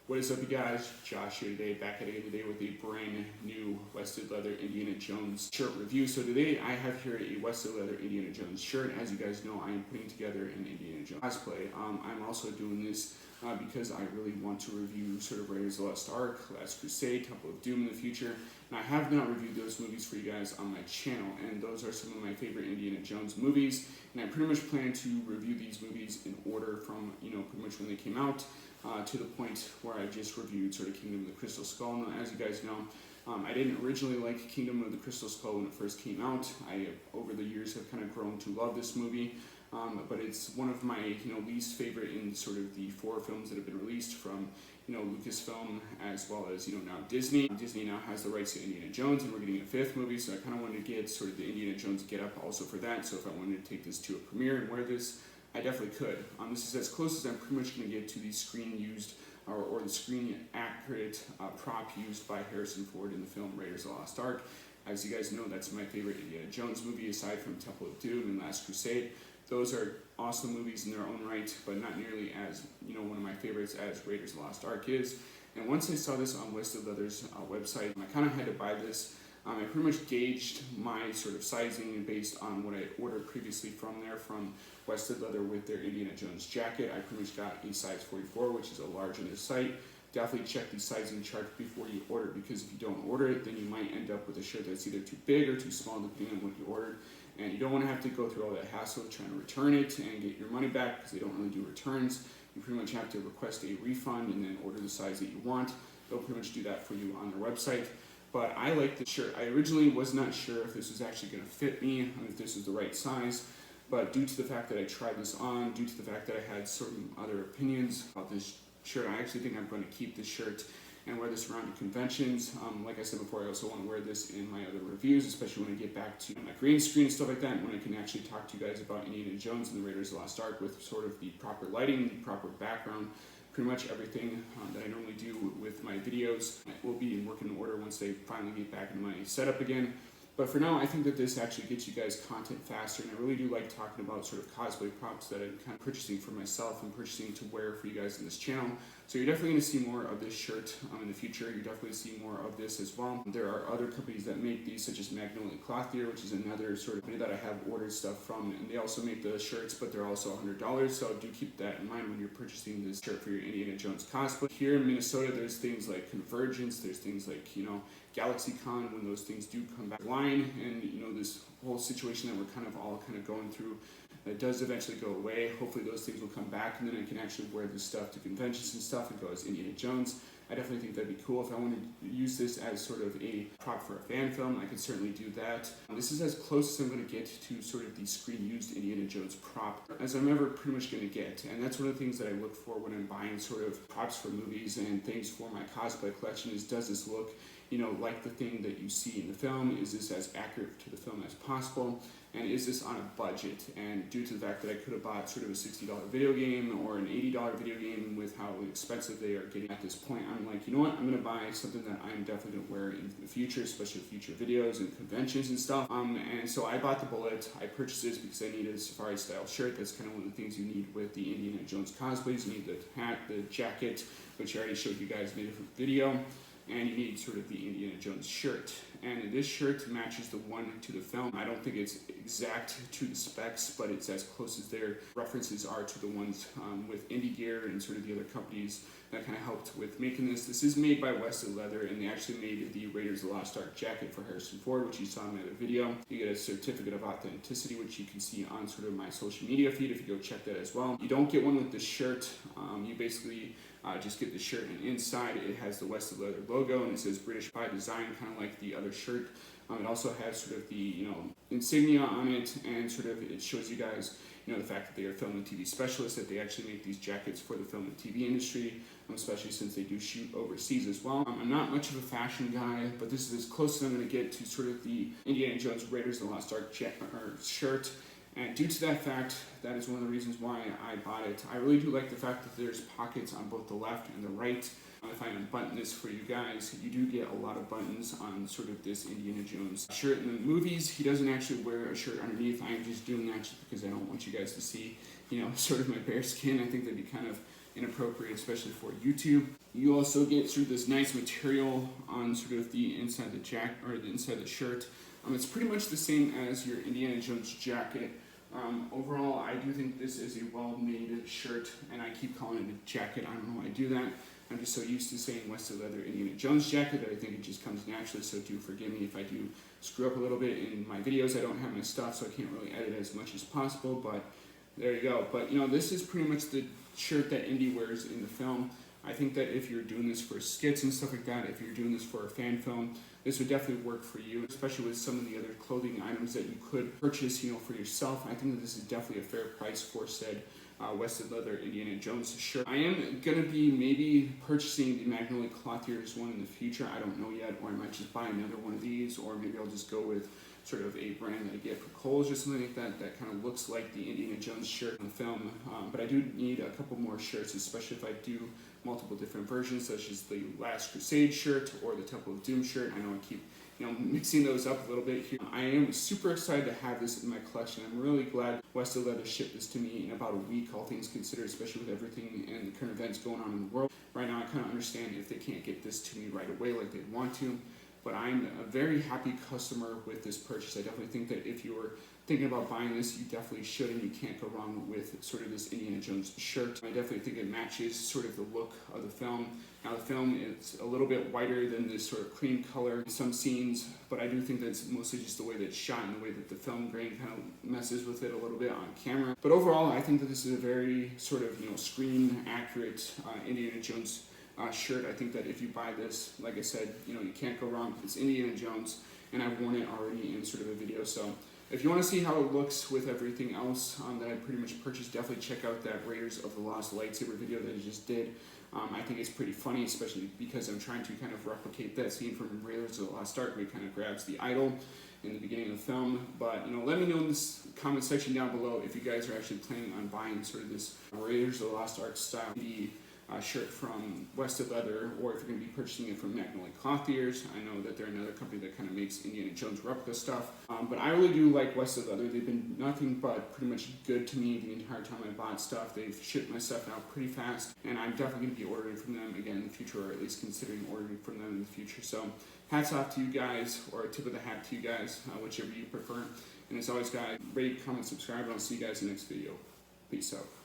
What is up, you guys? Josh here today, back at it today with a brand new Wested Leather Indiana Jones shirt review. So today I have here a Wested Leather Indiana Jones shirt. As you guys know, I am putting together an Indiana Jones cosplay. I'm also doing this because I really want to review sort of Raiders of the Lost Ark, Last Crusade, Temple of Doom in the future. And I have not reviewed those movies for you guys on my channel, and those are some of my favorite Indiana Jones movies. And I pretty much plan to review these movies in order from, pretty much when they came out. To the point where I just reviewed sort of Kingdom of the Crystal Skull. Now, as you guys know, I didn't originally like Kingdom of the Crystal Skull when it first came out. I, over the years, have kind of grown to love this movie, but it's one of my least favorite in sort of the 4 films that have been released from Lucasfilm as well as now Disney. Disney now has the rights to Indiana Jones, and we're getting a 5th movie, so I kind of wanted to get sort of the Indiana Jones get up also for that. So if I wanted to take this to a premiere and wear this, I definitely could. This is as close as I'm pretty much going to get to the screen used or the screen accurate prop used by Harrison Ford in the film Raiders of the Lost Ark. As you guys know, that's my favorite Indiana Jones movie aside from Temple of Doom and Last Crusade. Those are awesome movies in their own right, but not nearly as one of my favorites as Raiders of the Lost Ark is. And once I saw this on Wested Leather's website, I kind of had to buy this. I pretty much gauged my sort of sizing based on what I ordered previously from Wested Leather with their Indiana Jones jacket. I pretty much got a size 44, which is a large on their site. Definitely check the sizing chart before you order it, because if you don't order it, then you might end up with a shirt that's either too big or too small depending on what you ordered. And you don't want to have to go through all that hassle of trying to return it and get your money back, because they don't really do returns. You pretty much have to request a refund and then order the size that you want. They'll pretty much do that for you on their website. But I like the shirt. I originally was not sure if this was actually going to fit me, if this was the right size. But due to the fact that I tried this on, due to the fact that I had certain other opinions about this shirt, I actually think I'm going to keep this shirt and wear this around to conventions. Like I said before, I also want to wear this in my other reviews, especially when I get back to my green screen and stuff like that, and when I can actually talk to you guys about Indiana Jones and the Raiders of the Lost Ark with sort of the proper lighting, the proper background. Pretty much everything that I normally do with my videos will be in working order once they finally get back in my setup again. But for now, I think that this actually gets you guys content faster, and I really do like talking about sort of cosplay props that I'm kind of purchasing for myself and purchasing to wear for you guys in this channel. So you're definitely going to see more of this shirt in the future. You're definitely see more of this as well. There are other companies that make these, such as Magnolia Clothier, which is another sort of company that I have ordered stuff from, and they also make the shirts, but they're also $100. So do keep that in mind when you're purchasing this shirt for your Indiana Jones cosplay. Here in Minnesota, there's things like Convergence, there's things like GalaxyCon, when those things do come back online, and this whole situation that we're kind of going through, it does eventually go away. Hopefully those things will come back, and then I can actually wear this stuff to conventions and stuff and go as Indiana Jones. I definitely think that'd be cool. If I wanted to use this as sort of a prop for a fan film, I could certainly do that. This is as close as I'm going to get to sort of the screen-used Indiana Jones prop as I'm ever pretty much going to get. And that's one of the things that I look for when I'm buying sort of props for movies and things for my cosplay collection is, does this look like the thing that you see in the film? Is this as accurate to the film as possible? And is this on a budget? And due to the fact that I could have bought sort of a $60 video game or an $80 video game with how expensive they are getting at this point, I'm like, you know what? I'm going to buy something that I'm definitely going to wear in the future, especially future videos and conventions and stuff. And so I bought the bullet. I purchased this because I needed a safari style shirt. That's kind of one of the things you need with the Indiana Jones cosplays. You need the hat, the jacket, which I already showed you guys in a different video. And you need sort of the Indiana Jones shirt. And this shirt matches the one to the film. I don't think it's exact to the specs, but it's as close as their references are to the ones with Indie Gear and sort of the other companies that kind of helped with making this. This is made by Wested Leather, and they actually made the Raiders of the Lost Ark jacket for Harrison Ford, which you saw in my other video. You get a certificate of authenticity, which you can see on sort of my social media feed if you go check that as well. You don't get one with the shirt. You basically just get the shirt, and inside it has the Wested Leather logo, and it says British by Design, kind of like the other shirt. It also has sort of the insignia on it, and sort of it shows you guys the fact that they are film and TV specialists, that they actually make these jackets for the film and TV industry, especially since they do shoot overseas as well. I'm not much of a fashion guy, but this is as close as I'm going to get to sort of the Indiana Jones Raiders of the Lost Ark shirt. And due to that fact, that is one of the reasons why I bought it. I really do like the fact that there's pockets on both the left and the right. If I unbutton this for you guys, you do get a lot of buttons on sort of this Indiana Jones shirt. In the movies, he doesn't actually wear a shirt underneath. I am just doing that just because I don't want you guys to see, sort of my bare skin. I think that'd be kind of inappropriate, especially for YouTube. You also get sort of this nice material on sort of the inside of the jacket or the inside of the shirt. It's pretty much the same as your Indiana Jones jacket. Overall, I do think this is a well-made shirt, and I keep calling it a jacket. I don't know why I do that. I'm just so used to saying Wested Leather Indiana Jones jacket that I think it just comes naturally, so do forgive me if I do screw up a little bit in my videos. I don't have my stuff, so I can't really edit as much as possible, but there you go. But this is pretty much the shirt that Indy wears in the film. I think that if you're doing this for skits and stuff like that, if you're doing this for a fan film, this would definitely work for you, especially with some of the other clothing items that you could purchase, for yourself. I think that this is definitely a fair price for said Wested Leather Indiana Jones shirt. I am going to be maybe purchasing the Magnolia Clothiers one in the future. I don't know yet, or I might just buy another one of these, or maybe I'll just go with sort of a brand that I get for Kohl's or something like that that kind of looks like the Indiana Jones shirt in the film. But I do need a couple more shirts, especially if I do multiple different versions, such as the Last Crusade shirt or the Temple of Doom shirt. I know I keep mixing those up a little bit here. I am super excited to have this in my collection. I'm really glad Wested Leather shipped this to me in about a week, all things considered, especially with everything and the current events going on in the world. Right now, I kind of understand if they can't get this to me right away like they want to, but I'm a very happy customer with this purchase. I definitely think that if you're thinking about buying this, you definitely should, and you can't go wrong with sort of this Indiana Jones shirt. I definitely think it matches sort of the look of the film. Now the film is a little bit whiter than this sort of cream color in some scenes, but I do think that's mostly just the way that it's shot and the way that the film grain kind of messes with it a little bit on camera. But overall, I think that this is a very sort of screen accurate Indiana Jones shirt. I think that if you buy this, like I said, you can't go wrong. It's Indiana Jones, and I've worn it already in sort of a video. So if you want to see how it looks with everything else that I pretty much purchased, definitely check out that Raiders of the Lost Lightsaber video that I just did. I think it's pretty funny, especially because I'm trying to kind of replicate that scene from Raiders of the Lost Ark where he kind of grabs the idol in the beginning of the film. But let me know in this comment section down below if you guys are actually planning on buying sort of this Raiders of the Lost Ark style shirt from Wested Leather, or if you're going to be purchasing it from Magnolia Clothiers. I know that they're another company that kind of makes Indiana Jones replica stuff, but I really do like Wested Leather. They've been nothing but pretty much good to me the entire time I bought stuff. They've shipped my stuff out pretty fast, and I'm definitely going to be ordering from them again in the future, or at least considering ordering from them in the future. So hats off to you guys, or a tip of the hat to you guys, whichever you prefer. And as always, guys, rate, comment, subscribe, and I'll see you guys in the next video. Peace out.